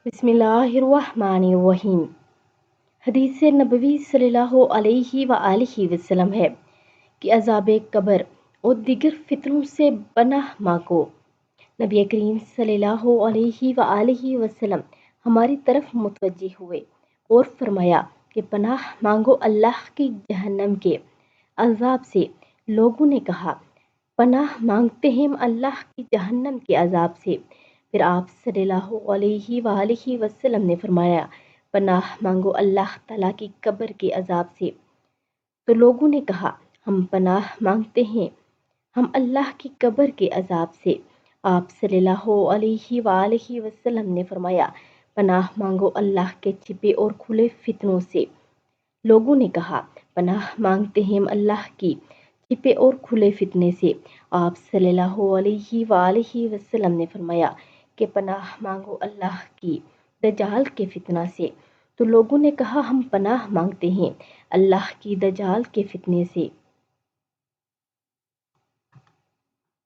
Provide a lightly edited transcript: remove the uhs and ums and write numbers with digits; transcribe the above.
بسم اللہ الرحمن الرحیم۔ حدیث نبوی صلی اللہ علیہ وآلہ وسلم ہے کہ عذاب قبر اور دیگر فتنوں سے پناہ مانگو۔ نبی کریم صلی اللہ علیہ وآلہ وسلم ہماری طرف متوجہ ہوئے اور فرمایا کہ پناہ مانگو اللہ کی جہنم کے عذاب سے۔ لوگوں نے کہا، پناہ مانگتے ہیں اللہ کی جہنم کے عذاب سے۔ پھر آپ صلی اللہ علیہ وآلہ وسلم نے فرمایا، پناہ مانگو اللہ تعالیٰ کی قبر کے عذاب سے۔ تو لوگوں نے کہا، ہم پناہ مانگتے ہیں ہم اللہ کی قبر کے عذاب سے۔ آپ صلی اللہ علیہ وآلہ وسلم نے فرمایا، پناہ مانگو اللہ کے چھپے اور کھلے فتنوں سے۔ لوگوں نے کہا، پناہ مانگتے ہیں اللہ کی چھپے اور کھلے فتنے سے۔ آپ صلی اللہ علیہ وآلہ وسلم نے فرمایا کہ پناہ مانگو اللہ کی دجال کے فتنہ سے۔ تو لوگوں نے کہا، ہم پناہ مانگتے ہیں اللہ کی دجال کے فتنے سے۔